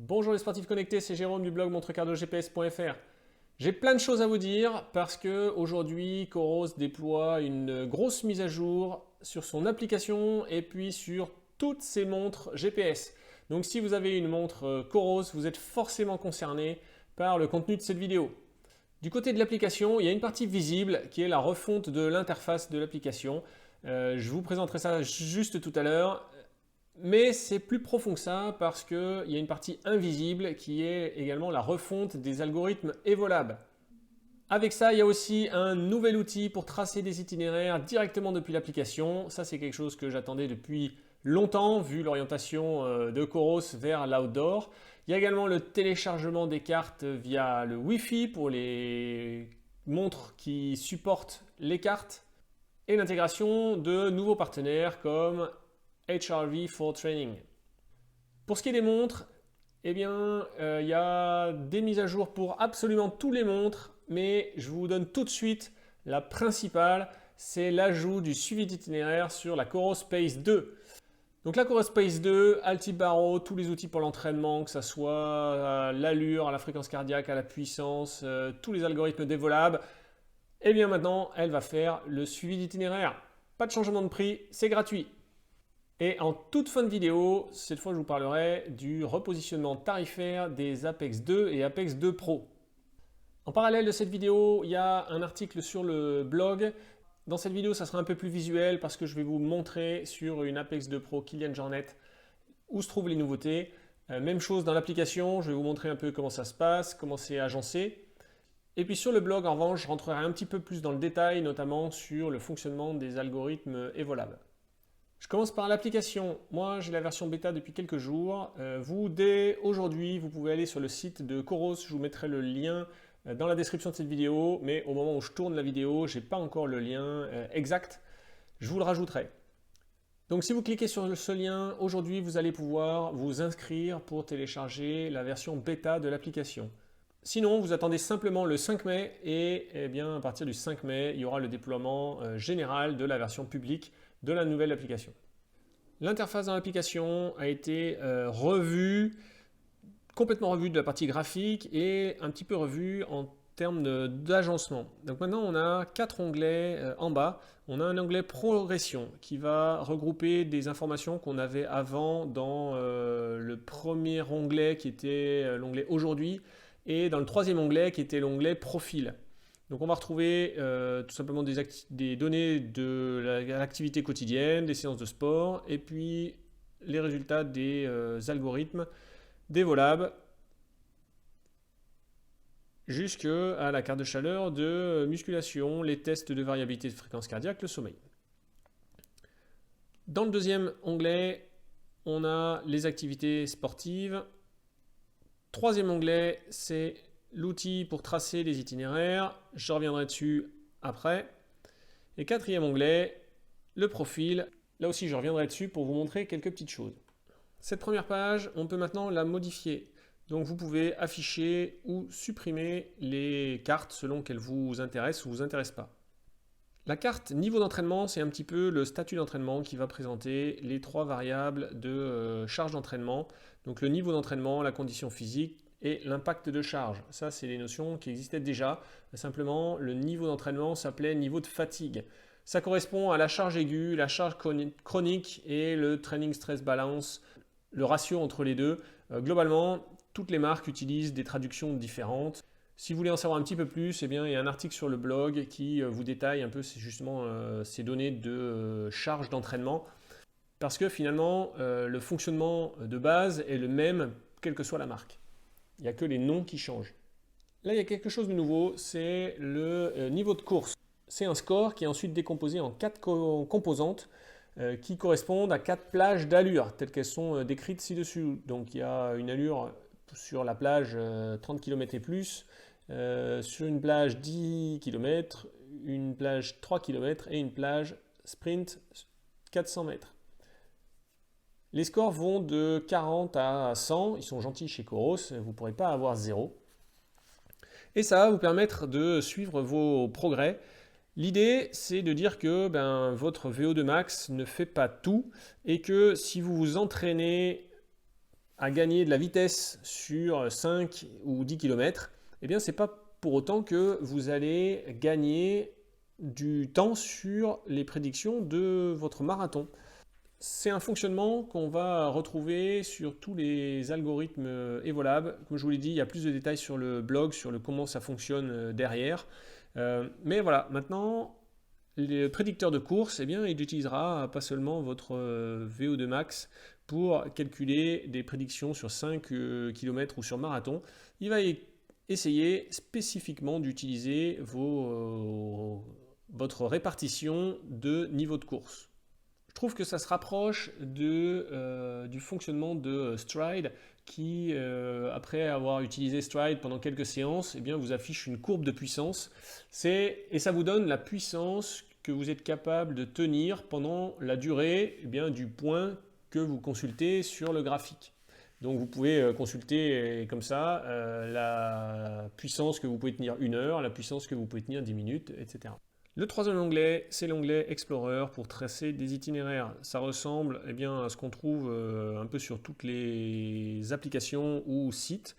Bonjour les sportifs connectés, c'est Jérôme du blog montrecardogps.fr. J'ai plein de choses à vous dire parce que aujourd'hui Coros déploie une grosse mise à jour sur son application et puis sur toutes ses montres GPS. Donc si vous avez une montre Coros, vous êtes forcément concerné par le contenu de cette vidéo. Du côté de l'application, il y a une partie visible qui est la refonte de l'interface de l'application. Je vous présenterai ça juste tout à l'heure. Mais c'est plus profond que ça parce qu'il y a une partie invisible qui est également la refonte des algorithmes Evolab. Avec ça, il y a aussi un nouvel outil pour tracer des itinéraires directement depuis l'application. Ça, c'est quelque chose que j'attendais depuis longtemps, vu l'orientation de Coros vers l'outdoor. Il y a également le téléchargement des cartes via le Wi-Fi pour les montres qui supportent les cartes et l'intégration de nouveaux partenaires comme HRV for Training. Pour ce qui est des montres, eh bien, il y a des mises à jour pour absolument tous les montres, mais je vous donne tout de suite la principale, c'est l'ajout du suivi d'itinéraire sur la Coros Pace 2. Donc la Coros Pace 2, Altibaro, tous les outils pour l'entraînement, que ce soit l'allure, à la fréquence cardiaque, à la puissance, tous les algorithmes d'Evolab, eh bien maintenant, elle va faire le suivi d'itinéraire. Pas de changement de prix, c'est gratuit. Et en toute fin de vidéo, cette fois je vous parlerai du repositionnement tarifaire des Apex 2 et Apex 2 Pro. En parallèle de cette vidéo, il y a un article sur le blog. Dans cette vidéo, ça sera un peu plus visuel parce que je vais vous montrer sur une Apex 2 Pro Kilian Jornet où se trouvent les nouveautés. Même chose dans l'application, je vais vous montrer un peu comment ça se passe, comment c'est agencé. Et puis sur le blog, en revanche, je rentrerai un petit peu plus dans le détail, notamment sur le fonctionnement des algorithmes Evolab. Je commence par l'application. Moi, j'ai la version bêta depuis quelques jours. Vous, dès aujourd'hui, vous pouvez aller sur le site de Coros. Je vous mettrai le lien dans la description de cette vidéo. Mais au moment où je tourne la vidéo, je n'ai pas encore le lien exact. Je vous le rajouterai. Donc, si vous cliquez sur ce lien, aujourd'hui, vous allez pouvoir vous inscrire pour télécharger la version bêta de l'application. Sinon, vous attendez simplement le 5 mai et eh bien, à partir du 5 mai, il y aura le déploiement général de la version publique de la nouvelle application. L'interface dans l'application a été revue, complètement revue de la partie graphique et un petit peu revue en termes d'agencement. Donc maintenant on a 4 onglets en bas. On a un onglet progression qui va regrouper des informations qu'on avait avant dans le premier onglet qui était l'onglet aujourd'hui et dans le troisième onglet qui était l'onglet profil. Donc on va retrouver tout simplement des données de l'activité quotidienne, des séances de sport, et puis les résultats des algorithmes d'Evolab jusqu'à la carte de chaleur de musculation, les tests de variabilité de fréquence cardiaque, le sommeil. Dans le deuxième onglet, on a les activités sportives. Troisième onglet, c'est l'outil pour tracer les itinéraires, je reviendrai dessus après. Et quatrième onglet, le profil. Là aussi, je reviendrai dessus pour vous montrer quelques petites choses. Cette première page, on peut maintenant la modifier. Donc vous pouvez afficher ou supprimer les cartes selon qu'elles vous intéressent ou vous intéressent pas. La carte niveau d'entraînement, c'est un petit peu le statut d'entraînement qui va présenter les 3 variables de charge d'entraînement. Donc le niveau d'entraînement, la condition physique, et l'impact de charge. Ça, c'est des notions qui existaient déjà. Simplement, le niveau d'entraînement s'appelait niveau de fatigue. Ça correspond à la charge aiguë, la charge chronique et le training stress balance, le ratio entre les deux. Globalement, toutes les marques utilisent des traductions différentes. Si vous voulez en savoir un petit peu plus, eh bien, il y a un article sur le blog qui vous détaille un peu justement ces données de charge d'entraînement. Parce que finalement, le fonctionnement de base est le même, quelle que soit la marque. Il n'y a que les noms qui changent. Là, il y a quelque chose de nouveau, c'est le niveau de course. C'est un score qui est ensuite décomposé en 4 composantes qui correspondent à 4 plages d'allure, telles qu'elles sont décrites ci-dessus. Donc, il y a une allure sur la plage 30 km et plus, sur une plage 10 km, une plage 3 km et une plage sprint 400 mètres. Les scores vont de 40 à 100, ils sont gentils chez Coros, vous ne pourrez pas avoir 0. Et ça va vous permettre de suivre vos progrès. L'idée, c'est de dire que votre VO2 max ne fait pas tout et que si vous vous entraînez à gagner de la vitesse sur 5 ou 10 km, eh bien, ce n'est pas pour autant que vous allez gagner du temps sur les prédictions de votre marathon. C'est un fonctionnement qu'on va retrouver sur tous les algorithmes Evolab. Comme je vous l'ai dit, il y a plus de détails sur le blog, sur le comment ça fonctionne derrière. Mais voilà, maintenant, le prédicteur de course, eh bien, il utilisera pas seulement votre VO2 max pour calculer des prédictions sur 5 km ou sur marathon. Il va essayer spécifiquement d'utiliser votre répartition de niveau de course. Je trouve que ça se rapproche du fonctionnement de Stride qui, après avoir utilisé Stride pendant quelques séances, eh bien, vous affiche une courbe de puissance. Et ça vous donne la puissance que vous êtes capable de tenir pendant la durée du point que vous consultez sur le graphique. Donc vous pouvez consulter comme ça la puissance que vous pouvez tenir 1 heure, la puissance que vous pouvez tenir 10 minutes, etc. Le troisième onglet, c'est l'onglet Explorer pour tracer des itinéraires. Ça ressemble à ce qu'on trouve un peu sur toutes les applications ou sites.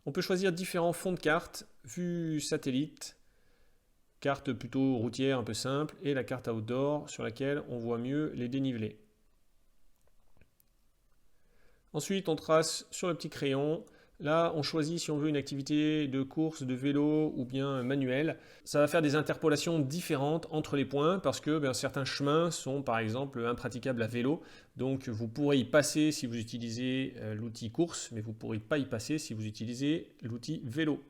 On peut choisir différents fonds de carte, vue satellite, carte plutôt routière un peu simple, et la carte outdoor sur laquelle on voit mieux les dénivelés. Ensuite, on trace sur le petit crayon. Là, on choisit si on veut une activité de course, de vélo ou bien manuelle. Ça va faire des interpolations différentes entre les points parce que certains chemins sont par exemple impraticables à vélo. Donc vous pourrez y passer si vous utilisez l'outil course, mais vous ne pourrez pas y passer si vous utilisez l'outil vélo.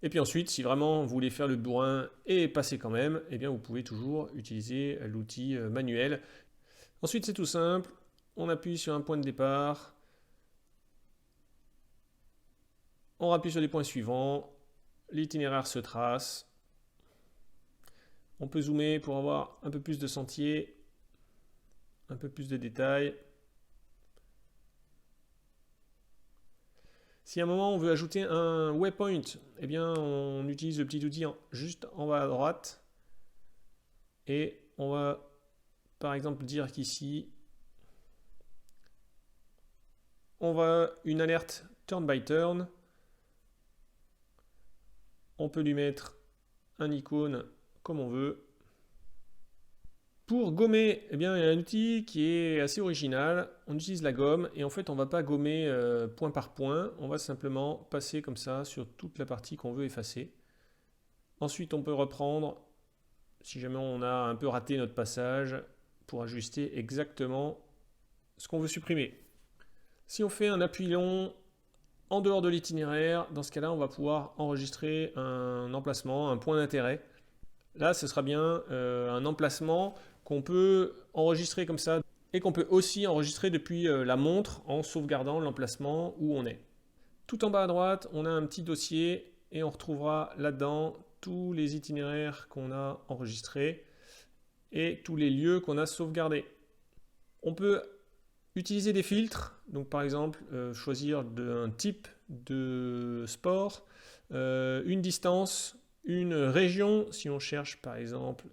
Et puis ensuite, si vraiment vous voulez faire le bourrin et passer quand même, eh bien vous pouvez toujours utiliser l'outil manuel. Ensuite, c'est tout simple. On appuie sur un point de départ. On appuie sur les points suivants, l'itinéraire se trace. On peut zoomer pour avoir un peu plus de sentiers, un peu plus de détails. Si à un moment on veut ajouter un waypoint, eh bien on utilise le petit outil juste en bas à droite. Et on va par exemple dire qu'ici, on va une alerte turn by turn. On peut lui mettre un icône comme on veut. Pour gommer, il y a un outil qui est assez original. On utilise la gomme et en fait on ne va pas gommer point par point. On va simplement passer comme ça sur toute la partie qu'on veut effacer. Ensuite on peut reprendre, si jamais on a un peu raté notre passage, pour ajuster exactement ce qu'on veut supprimer. Si on fait un appui long, en dehors de l'itinéraire, dans ce cas-là, on va pouvoir enregistrer un emplacement, un point d'intérêt. Là, ce sera bien un emplacement qu'on peut enregistrer comme ça et qu'on peut aussi enregistrer depuis la montre en sauvegardant l'emplacement où on est. Tout en bas à droite, on a un petit dossier et on retrouvera là-dedans tous les itinéraires qu'on a enregistrés et tous les lieux qu'on a sauvegardés. On peut utiliser des filtres, donc par exemple choisir un type de sport, une distance, une région, si on cherche par exemple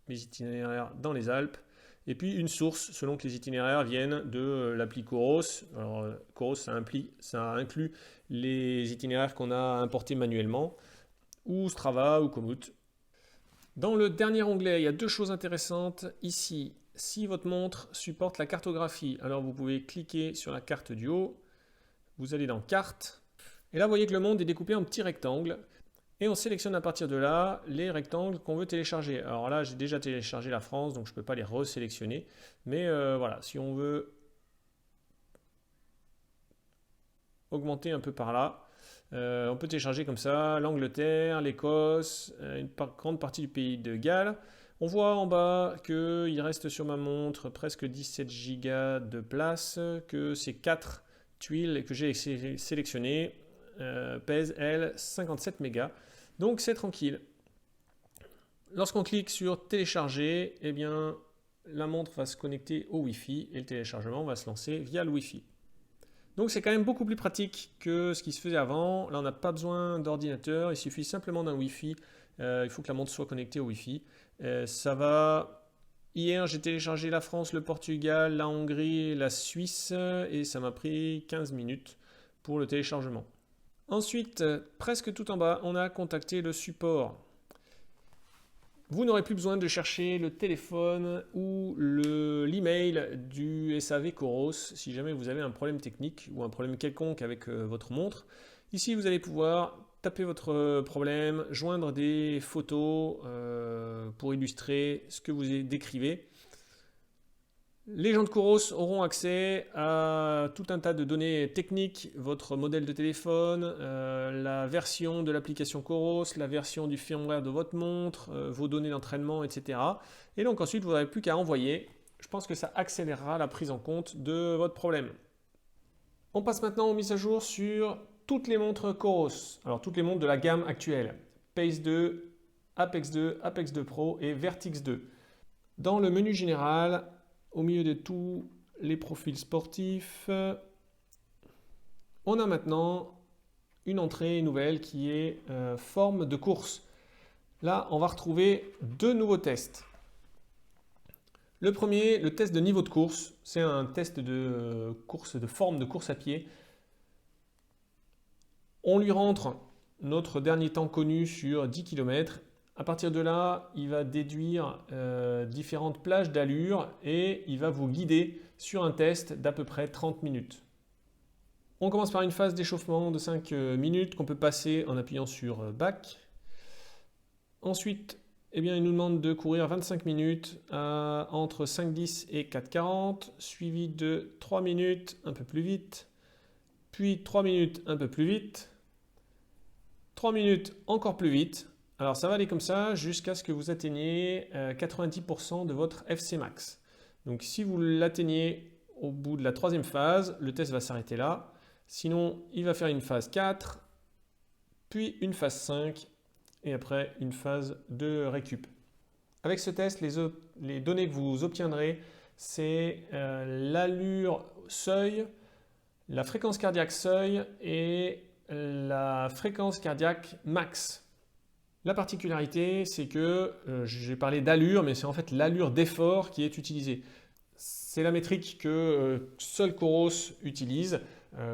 les itinéraires dans les Alpes, et puis une source selon que les itinéraires viennent de l'appli Coros. Alors Coros ça inclut les itinéraires qu'on a importés manuellement, ou Strava ou Komoot. Dans le dernier onglet, il y a deux choses intéressantes ici. Si votre montre supporte la cartographie, alors vous pouvez cliquer sur la carte du haut, vous allez dans Carte, et là vous voyez que le monde est découpé en petits rectangles, et on sélectionne à partir de là les rectangles qu'on veut télécharger. Alors là j'ai déjà téléchargé la France, donc je ne peux pas les resélectionner, mais voilà, si on veut augmenter un peu par là, on peut télécharger comme ça l'Angleterre, l'Écosse, une grande partie du pays de Galles. On voit en bas qu'il reste sur ma montre presque 17 Go de place, que ces 4 tuiles que j'ai sélectionnées pèsent, elles, 57 mégas. Donc c'est tranquille. Lorsqu'on clique sur télécharger, eh bien, la montre va se connecter au Wi-Fi et le téléchargement va se lancer via le Wi-Fi. Donc c'est quand même beaucoup plus pratique que ce qui se faisait avant. Là on n'a pas besoin d'ordinateur, il suffit simplement d'un Wi-Fi. Il faut que la montre soit connectée au Wi-Fi. Ça va Hier, j'ai téléchargé la France, le Portugal, la Hongrie, la Suisse et ça m'a pris 15 minutes pour le téléchargement. Ensuite, presque tout en bas, on a contacté le support. Vous n'aurez plus besoin de chercher le téléphone ou l'email du SAV Coros si jamais vous avez un problème technique ou un problème quelconque avec votre montre. Ici, vous allez pouvoir taper votre problème, joindre des photos pour illustrer ce que vous décrivez. Les gens de Coros auront accès à tout un tas de données techniques, votre modèle de téléphone, la version de l'application Coros, la version du firmware de votre montre, vos données d'entraînement, etc. Et donc ensuite, vous n'aurez plus qu'à envoyer. Je pense que ça accélérera la prise en compte de votre problème. On passe maintenant aux mises à jour sur toutes les montres Coros. Alors toutes les montres de la gamme actuelle. Pace 2, Apex 2, Apex 2 Pro et Vertix 2. Dans le menu général, au milieu de tous les profils sportifs, on a maintenant une entrée nouvelle qui est forme de course. Là, on va retrouver deux nouveaux tests. Le premier, le test de niveau de course, c'est un test de course, de forme de course à pied. On lui rentre notre dernier temps connu sur 10 km. À partir de là, il va déduire différentes plages d'allure et il va vous guider sur un test d'à peu près 30 minutes. On commence par une phase d'échauffement de 5 minutes qu'on peut passer en appuyant sur Back. Ensuite, il nous demande de courir 25 minutes entre 5,10 et 4,40, suivi de 3 minutes un peu plus vite, puis 3 minutes un peu plus vite, 3 minutes encore plus vite. Alors ça va aller comme ça jusqu'à ce que vous atteigniez 90% de votre FC max. Donc si vous l'atteignez au bout de la troisième phase, le test va s'arrêter là. Sinon, il va faire une phase 4, puis une phase 5 et après une phase de récup. Avec ce test, les données que vous obtiendrez, c'est l'allure seuil, la fréquence cardiaque seuil et la fréquence cardiaque max. La particularité, c'est que j'ai parlé d'allure, mais c'est en fait l'allure d'effort qui est utilisée. C'est la métrique que seul Coros utilise,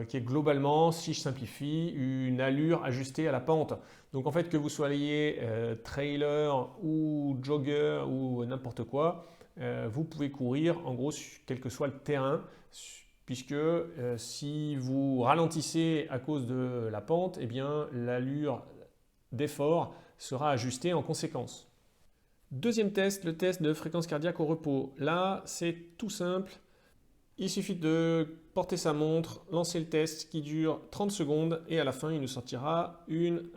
qui est globalement, si je simplifie, une allure ajustée à la pente. Donc en fait, que vous soyez trailer ou jogger ou n'importe quoi, vous pouvez courir en gros quel que soit le terrain, puisque si vous ralentissez à cause de la pente, eh bien l'allure d'effort sera ajustée en conséquence. Deuxième test, le test de fréquence cardiaque au repos. Là, c'est tout simple. Il suffit de porter sa montre, lancer le test qui dure 30 secondes et à la fin, il nous sortira une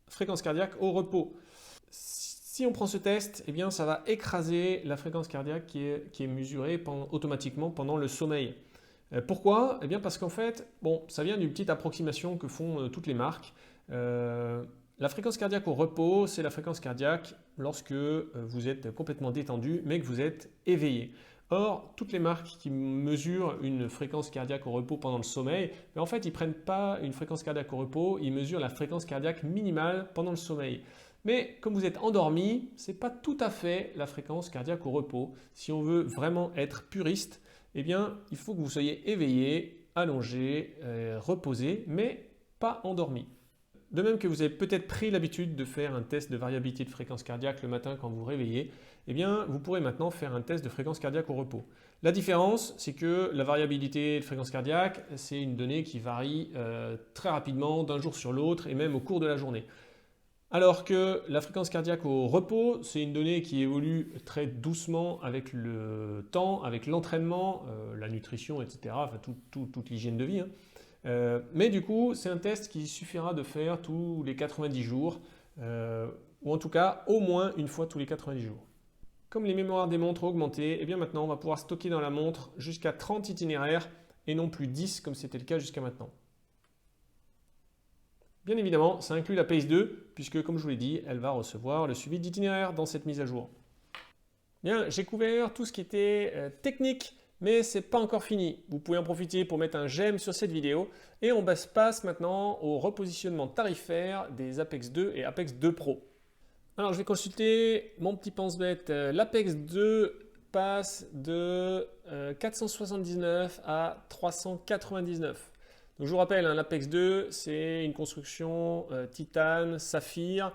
fréquence cardiaque au repos. Si on prend ce test, eh bien, ça va écraser la fréquence cardiaque qui est mesurée automatiquement pendant le sommeil. Pourquoi? Eh bien parce qu'en fait, ça vient d'une petite approximation que font toutes les marques. La fréquence cardiaque au repos, c'est la fréquence cardiaque lorsque vous êtes complètement détendu, mais que vous êtes éveillé. Or, toutes les marques qui mesurent une fréquence cardiaque au repos pendant le sommeil, en fait, ils ne prennent pas une fréquence cardiaque au repos, ils mesurent la fréquence cardiaque minimale pendant le sommeil. Mais comme vous êtes endormi, ce n'est pas tout à fait la fréquence cardiaque au repos. Si on veut vraiment être puriste, eh bien, il faut que vous soyez éveillé, allongé, reposé, mais pas endormi. De même que vous avez peut-être pris l'habitude de faire un test de variabilité de fréquence cardiaque le matin quand vous vous réveillez, eh bien, vous pourrez maintenant faire un test de fréquence cardiaque au repos. La différence, c'est que la variabilité de fréquence cardiaque, c'est une donnée qui varie très rapidement d'un jour sur l'autre et même au cours de la journée. Alors que la fréquence cardiaque au repos, c'est une donnée qui évolue très doucement avec le temps, avec l'entraînement, la nutrition, etc., enfin toute l'hygiène de vie. Mais du coup, c'est un test qui suffira de faire tous les 90 jours, ou en tout cas au moins une fois tous les 90 jours. Comme les mémoires des montres ont augmenté, eh bien maintenant on va pouvoir stocker dans la montre jusqu'à 30 itinéraires et non plus 10 comme c'était le cas jusqu'à maintenant. Bien évidemment, ça inclut la Pace 2, puisque comme je vous l'ai dit, elle va recevoir le suivi d'itinéraire dans cette mise à jour. Bien, j'ai couvert tout ce qui était technique, mais ce n'est pas encore fini. Vous pouvez en profiter pour mettre un j'aime sur cette vidéo, et on passe maintenant au repositionnement tarifaire des Apex 2 et Apex 2 Pro. Alors, je vais consulter mon petit pense-bête. L'Apex 2 passe de 479 à 399. Donc, je vous rappelle, hein, l'Apex 2, c'est une construction titane, saphir,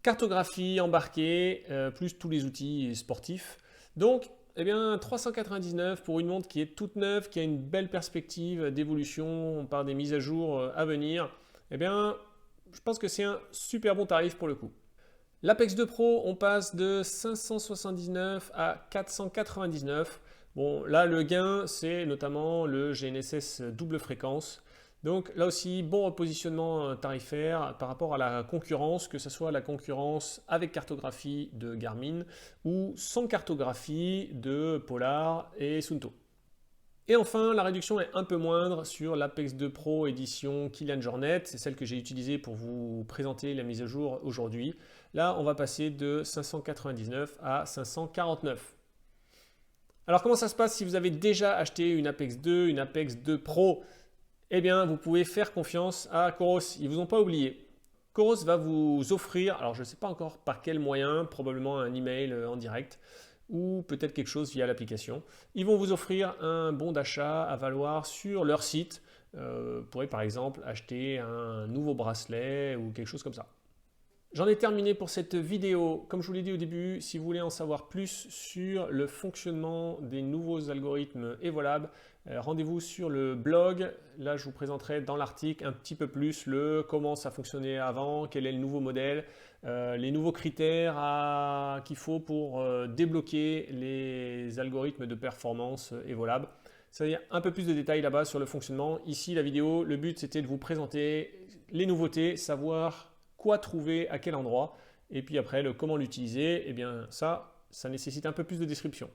cartographie embarquée, plus tous les outils sportifs. Donc, eh bien, 399 pour une montre qui est toute neuve, qui a une belle perspective d'évolution par des mises à jour à venir. Eh bien, je pense que c'est un super bon tarif pour le coup. L'Apex 2 Pro, on passe de 579 à 499. Bon, là, le gain, c'est notamment le GNSS double fréquence. Donc là aussi, bon repositionnement tarifaire par rapport à la concurrence, que ce soit la concurrence avec cartographie de Garmin ou sans cartographie de Polar et Suunto. Et enfin, la réduction est un peu moindre sur l'Apex 2 Pro édition Kilian Jornet, c'est celle que j'ai utilisée pour vous présenter la mise à jour aujourd'hui. Là, on va passer de 599 à 549. Alors comment ça se passe si vous avez déjà acheté une Apex 2, une Apex 2 Pro? Eh bien, vous pouvez faire confiance à Coros, ils ne vous ont pas oublié. Coros va vous offrir, alors je ne sais pas encore par quel moyen, probablement un email en direct, ou peut-être quelque chose via l'application. Ils vont vous offrir un bon d'achat à valoir sur leur site. Vous pourrez par exemple acheter un nouveau bracelet ou quelque chose comme ça. J'en ai terminé pour cette vidéo. Comme je vous l'ai dit au début, si vous voulez en savoir plus sur le fonctionnement des nouveaux algorithmes Evolab, rendez-vous sur le blog. Là, je vous présenterai dans l'article un petit peu plus le comment ça fonctionnait avant, quel est le nouveau modèle, les nouveaux critères qu'il faut pour débloquer les algorithmes de performance Evolab. C'est-à-dire un peu plus de détails là-bas sur le fonctionnement. Ici, la vidéo, le but c'était de vous présenter les nouveautés, savoir quoi trouver, à quel endroit, et puis après le comment l'utiliser, eh bien ça nécessite un peu plus de description.